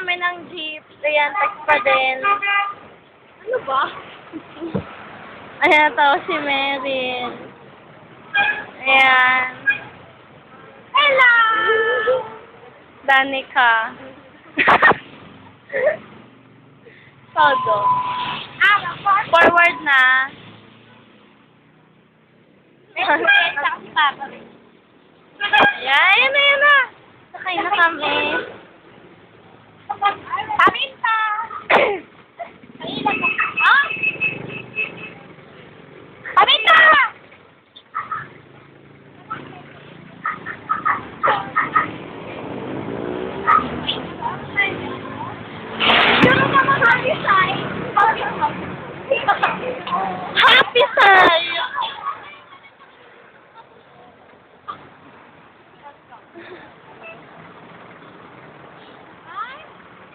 kami ng jeep. Ayan, text pa din. Ano ba? Ayan, tao si Merin. Ayan. Hello! Danica. Todo. Forward na. Ayan na. Sakay na kami. Paminta! Paminta! Pero naman happy side. Happy tayo.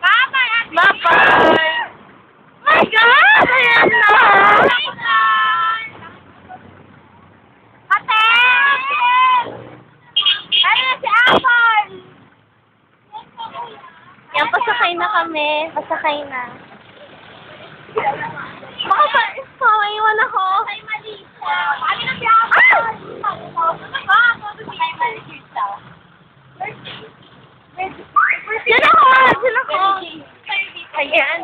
Bye-bye! Bye-bye. My God! Ayan na. Ate! Ano na si Apple? Yan, pasakay na kami. Pasakay na. Baka pa, maiwan ako. Ay, mali siya. Ano na si Apple? Ay, mali siya. Diyan ako! Diyan ako! Ayan.